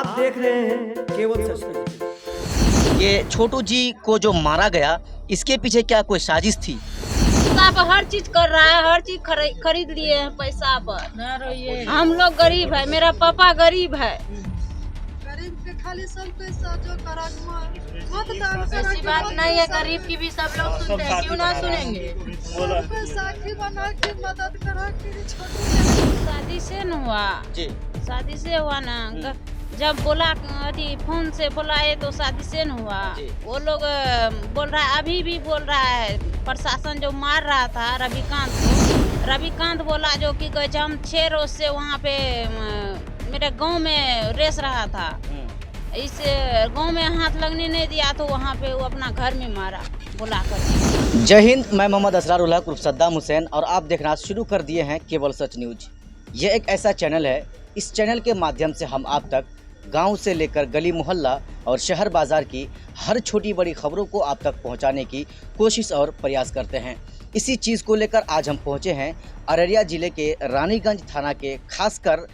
आप देख रहे हैं केवल सच न्यूज। ये छोटू जी को जो मारा गया, इसके पीछे क्या कोई साजिश थी? पैसा पर हर चीज कर रहा है, हर चीज खरीद लिए हैं पैसा पर। हम लोग गरीब है, मेरा पापा गरीब है। गरीब के खाली सब पैसा जो ऐसी बात नहीं है, गरीब की भी सब लोग सुनते हैं, क्यों ना सुनेंगे। साखी बना के मदद करा के शादी से न हुआ जी, शादी से हुआ ना। जब बोला अथी फोन से बुलाए तो शादी से न हुआ। जी। वो लोग बोल रहा है, अभी भी बोल रहा है प्रशासन जो मार रहा था रविकांत को। रविकांत बोला जो कि हम 6 रोज से वहाँ पे मेरे गांव में रेस रहा था, इस गांव में हाथ लगने नहीं दिया तो वहाँ पे वो अपना घर में मारा बुला कर। जय हिंद। मैं मोहम्मद असरारुल्लाह उर्फ सद्दाम हुसैन और आप देखना शुरू कर दिए हैं केवल सच न्यूज। ये एक ऐसा चैनल है, इस चैनल के माध्यम से हम आप तक गांव से लेकर गली मोहल्ला और शहर बाज़ार की हर छोटी बड़ी खबरों को आप तक पहुंचाने की कोशिश और प्रयास करते हैं। इसी चीज़ को लेकर आज हम पहुंचे हैं अररिया ज़िले के रानीगंज थाना के, खासकर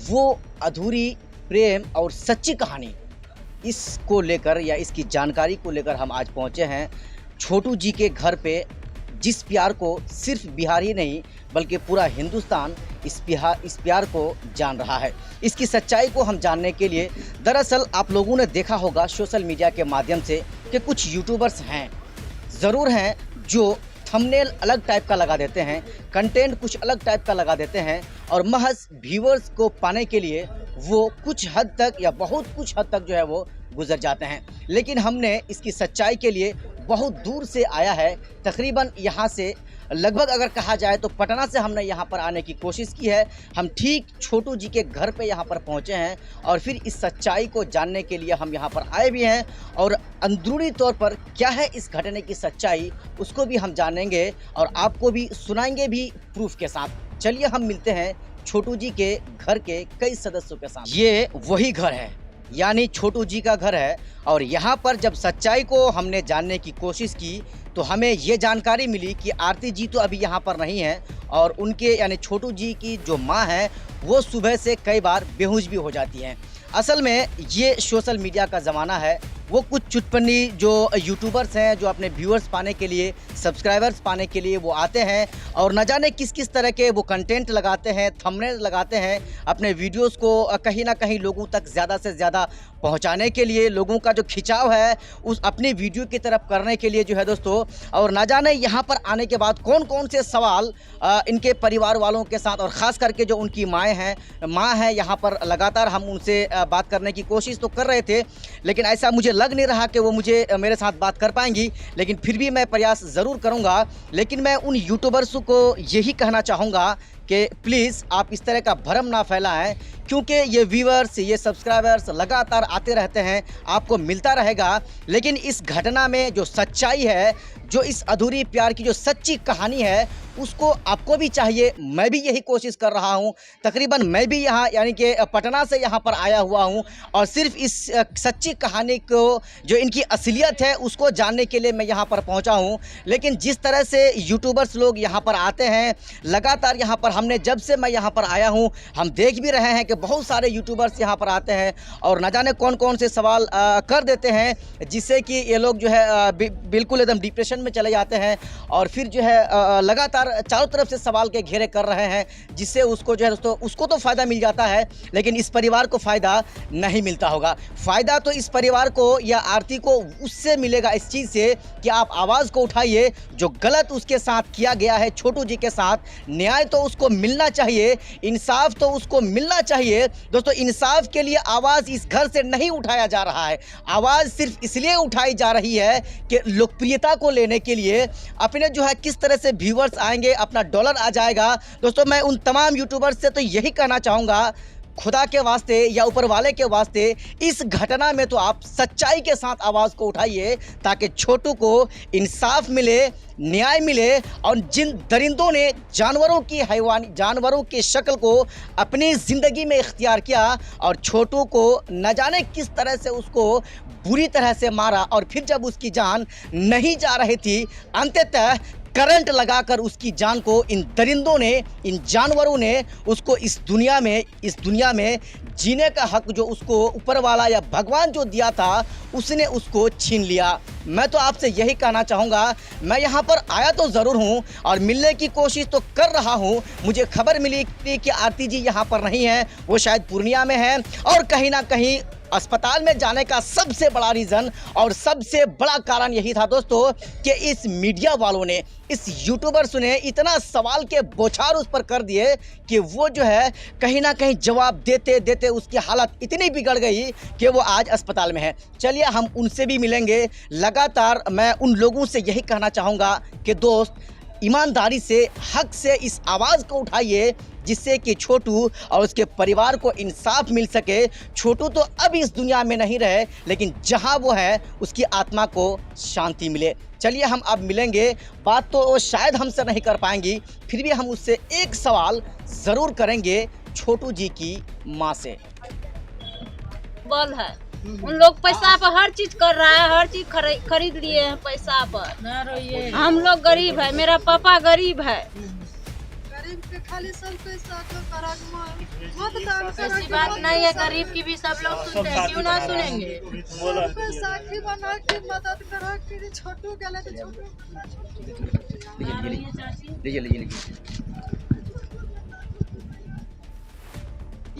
वो अधूरी प्रेम और सच्ची कहानी, इसको लेकर या इसकी जानकारी को लेकर हम आज पहुंचे हैं छोटू जी के घर पे, जिस प्यार को सिर्फ बिहार ही नहीं बल्कि पूरा हिंदुस्तान इस प्यार को जान रहा है। इसकी सच्चाई को हम जानने के लिए, दरअसल आप लोगों ने देखा होगा सोशल मीडिया के माध्यम से कि कुछ यूट्यूबर्स हैं, ज़रूर हैं, जो थंबनेल अलग टाइप का लगा देते हैं, कंटेंट कुछ अलग टाइप का लगा देते हैं और महज व्यूअर्स को पाने के लिए वो कुछ हद तक या बहुत कुछ हद तक जो है वो गुजर जाते हैं। लेकिन हमने इसकी सच्चाई के लिए बहुत दूर से आया है, तकरीबन यहाँ से लगभग अगर कहा जाए तो पटना से हमने यहाँ पर आने की कोशिश की है। हम ठीक छोटू जी के घर पे यहाँ पर पहुँचे हैं और फिर इस सच्चाई को जानने के लिए हम यहाँ पर आए भी हैं और अंदरूनी तौर पर क्या है इस घटने की सच्चाई, उसको भी हम जानेंगे और आपको भी सुनाएंगे भी प्रूफ के साथ। चलिए हम मिलते हैं छोटू जी के घर के कई सदस्यों के साथ। ये वही घर है, यानी छोटू जी का घर है और यहाँ पर जब सच्चाई को हमने जानने की कोशिश की तो हमें ये जानकारी मिली कि आरती जी तो अभी यहाँ पर नहीं है और उनके यानी छोटू जी की जो माँ है वो सुबह से कई बार बेहोश भी हो जाती हैं। असल में ये सोशल मीडिया का ज़माना है, वो कुछ चुटपनी जो यूट्यूबर्स हैं जो अपने व्यूअर्स पाने के लिए, सब्सक्राइबर्स पाने के लिए वो आते हैं और न जाने किस किस तरह के वो कंटेंट लगाते हैं, थंबनेल लगाते हैं, अपने वीडियोस को कहीं ना कहीं लोगों तक ज़्यादा से ज़्यादा पहुंचाने के लिए, लोगों का जो खिंचाव है उस अपनी वीडियो की तरफ करने के लिए जो है दोस्तों। और न जाने यहाँ पर आने के बाद कौन कौन से सवाल इनके परिवार वालों के साथ और ख़ास करके जो उनकी माँ है यहाँ पर, लगातार हम उनसे बात करने की कोशिश तो कर रहे थे, लेकिन ऐसा मुझे लग नहीं रहा कि वो मेरे साथ बात कर पाएंगी, लेकिन फिर भी मैं प्रयास ज़रूर करूंगा। लेकिन मैं उन यूट्यूबर्स को यही कहना चाहूँगा कि प्लीज़ आप इस तरह का भ्रम ना फैलाएं, क्योंकि ये व्यूअर्स, ये सब्सक्राइबर्स लगातार आते रहते हैं, आपको मिलता रहेगा। लेकिन इस घटना में जो सच्चाई है, जो इस अधूरी प्यार की जो सच्ची कहानी है, उसको आपको भी चाहिए। मैं भी यही कोशिश कर रहा हूं। तकरीबन मैं भी यहाँ यानी कि पटना से यहाँ पर आया हुआ हूं और सिर्फ इस सच्ची कहानी को, जो इनकी असलियत है, उसको जानने के लिए मैं यहाँ पर पहुँचा हूँ। लेकिन जिस तरह से यूट्यूबर्स लोग यहाँ पर आते हैं लगातार, यहाँ पर हमने जब से मैं यहाँ पर आया हूँ हम देख भी रहे हैं कि बहुत सारे यूट्यूबर्स यहाँ पर आते हैं और न जाने कौन कौन से सवाल कर देते हैं, जिससे कि ये लोग जो है बिल्कुल एकदम डिप्रेशन में चले जाते हैं और फिर जो है लगातार चारों तरफ से सवाल के घेरे कर रहे हैं, जिससे उसको जो है दोस्तों, उसको तो फ़ायदा मिल जाता है लेकिन इस परिवार को फ़ायदा नहीं मिलता होगा। फ़ायदा तो इस परिवार को या आरती को उससे मिलेगा, इस चीज़ से कि आप आवाज़ को उठाइए। जो गलत उसके साथ किया गया है छोटू जी के साथ, न्याय तो उसको मिलना चाहिए, इंसाफ तो उसको मिलना चाहिए। दोस्तों, इंसाफ के लिए आवाज़ इस घर से नहीं उठाया जा रहा है, आवाज़ सिर्फ इसलिए उठाई जा रही है कि लोकप्रियता को लेने के लिए, अपने जो है किस तरह से व्यूअर्स आएंगे, अपना डॉलर आ जाएगा। दोस्तों, मैं उन तमाम यूट्यूबर्स से तो यही कहना चाहूँगा, खुदा के वास्ते या ऊपर वाले के वास्ते इस घटना में तो आप सच्चाई के साथ आवाज़ को उठाइए ताकि छोटू को इंसाफ मिले, न्याय मिले और जिन दरिंदों ने जानवरों की शक्ल को अपनी ज़िंदगी में इख्तियार किया और छोटू को न जाने किस तरह से उसको बुरी तरह से मारा और फिर जब उसकी जान नहीं जा रही थी, अंततः करंट लगाकर उसकी जान को इन दरिंदों ने, इन जानवरों ने उसको इस दुनिया में जीने का हक जो उसको ऊपर वाला या भगवान जो दिया था उसने उसको छीन लिया। मैं तो आपसे यही कहना चाहूँगा, मैं यहाँ पर आया तो ज़रूर हूँ और मिलने की कोशिश तो कर रहा हूँ। मुझे खबर मिली थी कि आरती जी यहाँ पर नहीं है, वो शायद पूर्णिया में है और कहीं ना कहीं अस्पताल में जाने का सबसे बड़ा रीज़न और सबसे बड़ा कारण यही था दोस्तों कि इस मीडिया वालों ने, इस यूट्यूबर्स ने इतना सवाल के बौछार उस पर कर दिए कि वो जो है कहीं ना कहीं जवाब देते देते उसकी हालत इतनी बिगड़ गई कि वो आज अस्पताल में है। चलिए हम उनसे भी मिलेंगे। लगातार मैं उन लोगों से यही कहना चाहूँगा कि दोस्त, ईमानदारी से, हक से इस आवाज़ को उठाइए जिससे कि छोटू और उसके परिवार को इंसाफ मिल सके। छोटू तो अब इस दुनिया में नहीं रहे, लेकिन जहां वो है उसकी आत्मा को शांति मिले। चलिए हम अब मिलेंगे। बात तो वो शायद हमसे नहीं कर पाएंगी, फिर भी हम उससे एक सवाल ज़रूर करेंगे छोटू जी की माँ से। बोल है उन लोग पैसा पर हर चीज कर रहा है, हर चीज खरीद लिए हैं पैसा पर। हम लोग गरीब है, मेरा पापा गरीब है। गरीब के खाली सब पैसा को मतदान ऐसी बात नहीं है, गरीब की भी सब लोग सुनते हैं, क्यों ना सुनेंगे। साखी बना के मदद करा के छोटू गले तो छोटू लीजिए।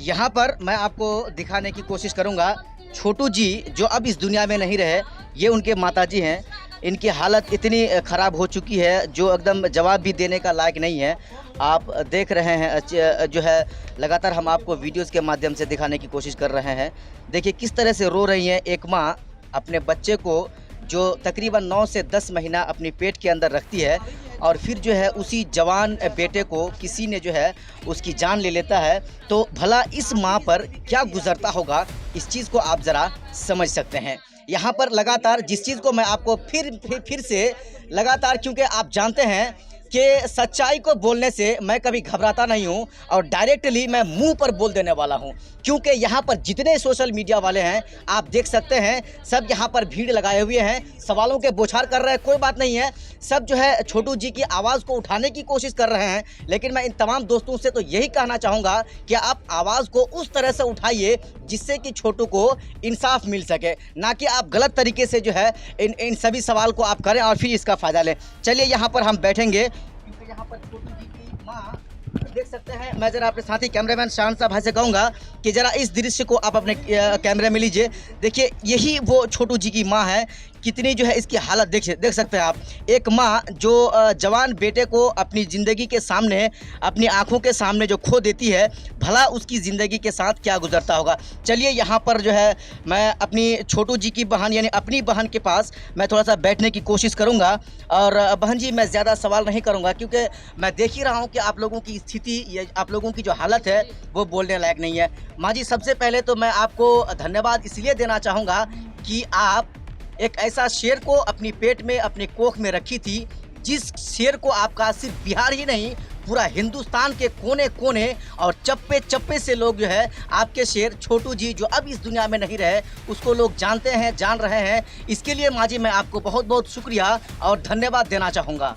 यहाँ पर मैं आपको दिखाने की कोशिश करूँगा। छोटू जी जो अब इस दुनिया में नहीं रहे, ये उनके माताजी हैं। इनकी हालत इतनी ख़राब हो चुकी है जो एकदम जवाब भी देने का लायक नहीं है। आप देख रहे हैं जो है, लगातार हम आपको वीडियोस के माध्यम से दिखाने की कोशिश कर रहे हैं। देखिए किस तरह से रो रही हैं एक माँ अपने बच्चे को जो तकरीबन 9 से 10 महीना अपनी पेट के अंदर रखती है और फिर जो है उसी जवान बेटे को किसी ने जो है उसकी जान ले लेता है। तो भला इस माँ पर क्या गुजरता होगा, इस चीज़ को आप ज़रा समझ सकते हैं। यहाँ पर लगातार जिस चीज़ को मैं आपको फिर से लगातार, क्योंकि आप जानते हैं कि सच्चाई को बोलने से मैं कभी घबराता नहीं हूँ और डायरेक्टली मैं मुंह पर बोल देने वाला हूँ, क्योंकि यहाँ पर जितने सोशल मीडिया वाले हैं आप देख सकते हैं सब यहाँ पर भीड़ लगाए हुए हैं, सवालों के बौछार कर रहे हैं। कोई बात नहीं है, सब जो है छोटू जी की आवाज़ को उठाने की कोशिश कर रहे हैं, लेकिन मैं इन तमाम दोस्तों से तो यही कहना चाहूँगा कि आप आवाज़ को उस तरह से उठाइए जिससे कि छोटू को इंसाफ मिल सके, ना कि आप गलत तरीके से जो है इन सभी सवाल को आप करें और फिर इसका फ़ायदा लें। चलिए यहाँ पर हम बैठेंगे, क्योंकि यहाँ पर छोटू जी की माँ देख सकते हैं। मैं ज़रा अपने साथी कैमरामैन शान साहब भाई से कहूँगा कि ज़रा इस दृश्य को आप अपने कैमरे में लीजिए। देखिए यही वो छोटू जी की माँ है, कितनी जो है इसकी हालत देख सकते हैं आप। एक माँ जो जवान बेटे को अपनी ज़िंदगी के सामने, अपनी आंखों के सामने जो खो देती है, भला उसकी ज़िंदगी के साथ क्या गुजरता होगा। चलिए यहाँ पर जो है मैं अपनी छोटू जी की बहन यानी अपनी बहन के पास मैं थोड़ा सा बैठने की कोशिश करूँगा। और बहन जी मैं ज़्यादा सवाल नहीं करूँगा क्योंकि मैं देख ही रहा हूँ कि आप लोगों की स्थिति या आप लोगों की जो हालत है वो बोलने लायक नहीं है। माँ जी सबसे पहले तो मैं आपको धन्यवाद इसलिए देना चाहूँगा कि आप एक ऐसा शेर को अपनी पेट में, अपने कोख में रखी थी, जिस शेर को आपका सिर्फ बिहार ही नहीं पूरा हिंदुस्तान के कोने कोने और चप्पे चप्पे से लोग जो है आपके शेर छोटू जी जो अब इस दुनिया में नहीं रहे उसको लोग जानते हैं, जान रहे हैं। इसके लिए माँ जी मैं आपको बहुत बहुत शुक्रिया और धन्यवाद देना चाहूँगा।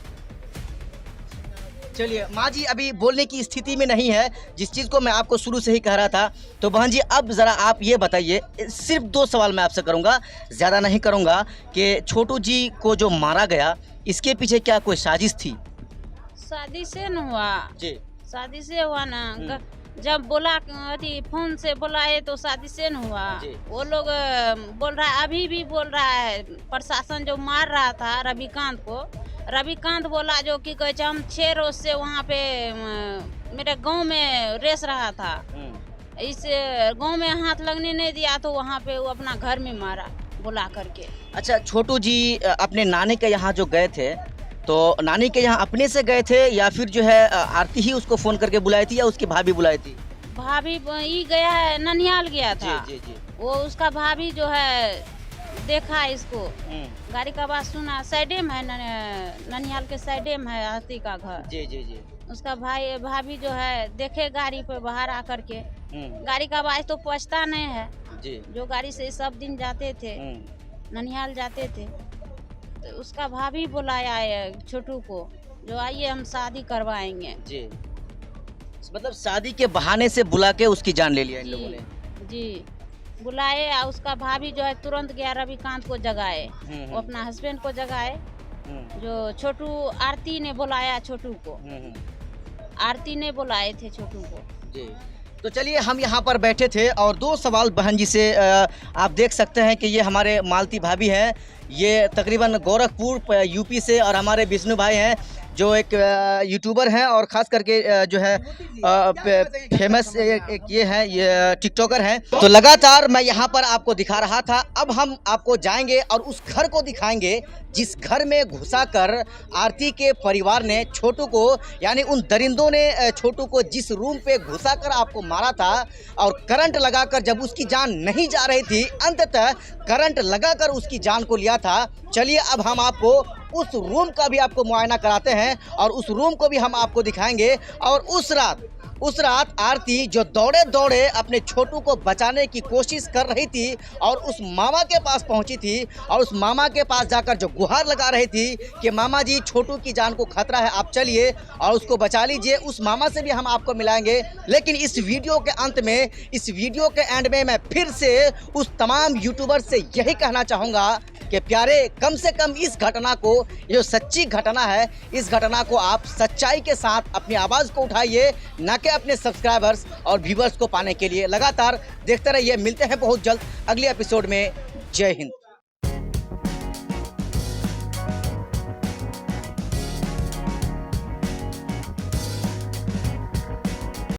चलिए माँ जी अभी बोलने की स्थिति में नहीं है, जिस चीज़ को मैं आपको शुरू से ही कह रहा था। तो बहन जी अब ज़रा आप ये बताइए, सिर्फ 2 सवाल मैं आपसे करूँगा, ज़्यादा नहीं करूँगा, कि छोटू जी को जो मारा गया इसके पीछे क्या कोई साजिश थी? शादी से न हुआ जी, शादी से हुआ ना। जब बोला अथी फोन से बुलाए तो शादी से न हुआ। वो लोग बोल रहा है, अभी भी बोल रहा है प्रशासन जो मार रहा था रविकांत को, रविकांत बोला जो कि कहे हम 6 रोज से वहाँ पे मेरे गांव में रेस रहा था, इस गांव में हाथ लगने नहीं दिया तो वहाँ पे वो अपना घर में मारा बुला करके। अच्छा छोटू जी अपने नानी के यहाँ जो गए थे तो नानी के यहाँ अपने से गए थे या फिर जो है आरती ही उसको फ़ोन करके बुलाई थी या उसकी भाभी बुलाई थी? भाभी ही गया है, ननिहाल गया था। जी, जी, जी। वो उसका भाभी जो है देखा इसको, गाड़ी का आवाज सुना, साइडे में है ननिहाल के साइडे में है हाथी का घर। जी जी जी। उसका भाभी जो है देखे गाड़ी पे बाहर आकर के, गाड़ी का आवाज तो पहुँचता नहीं है जी। जो गाड़ी से सब दिन जाते थे ननिहाल जाते थे, तो उसका भाभी बुलाया है छोटू को, जो आइए हम शादी करवाएंगे। जी, मतलब शादी के बहाने से बुला के उसकी जान ले लिया इन लोगों ने। जी बुलाए और उसका भाभी जो है तुरंत गया रविकांत को जगाए, वो अपना हस्बैंड को जगाए। जो छोटू आरती ने बुलाया छोटू को, आरती ने बुलाए थे छोटू को। जी, तो चलिए हम यहाँ पर बैठे थे और दो सवाल बहन जी से आप देख सकते हैं कि ये हमारे मालती भाभी हैं, ये तकरीबन गोरखपुर यूपी से, और हमारे विष्णु भाई हैं जो एक यूट्यूबर हैं और ख़ास करके जो है फेमस एक ये है, ये टिकटॉकर हैं। तो लगातार मैं यहाँ पर आपको दिखा रहा था। अब हम आपको जाएंगे और उस घर को दिखाएंगे जिस घर में घुसाकर आरती के परिवार ने छोटू को, यानी उन दरिंदों ने छोटू को जिस रूम पे घुसाकर आपको मारा था और करंट लगाकर जब उसकी जान नहीं जा रही थी, अंततः करंट लगाकर उसकी जान को लिया था। चलिए अब हम आपको उस रूम का भी आपको मुआयना कराते हैं और उस रूम को भी हम आपको दिखाएंगे। और उस रात आरती जो दौड़े दौड़े अपने छोटू को बचाने की कोशिश कर रही थी और उस मामा के पास पहुंची थी और उस मामा के पास जाकर जो गुहार लगा रही थी कि मामा जी छोटू की जान को खतरा है, आप चलिए और उसको बचा लीजिए, उस मामा से भी हम आपको मिलाएंगे। लेकिन इस वीडियो के अंत में, इस वीडियो के एंड में मैं फिर से उस तमाम यूट्यूबर से यही कहना चाहूँगा कि प्यारे, कम से कम इस घटना को, ये जो सच्ची घटना है, इस घटना को आप सच्चाई के साथ अपनी आवाज़ को उठाइए, ना कि अपने सब्सक्राइबर्स और व्यूवर्स को पाने के लिए। लगातार देखते रहिए, मिलते हैं बहुत जल्द अगले एपिसोड में। जय हिंद।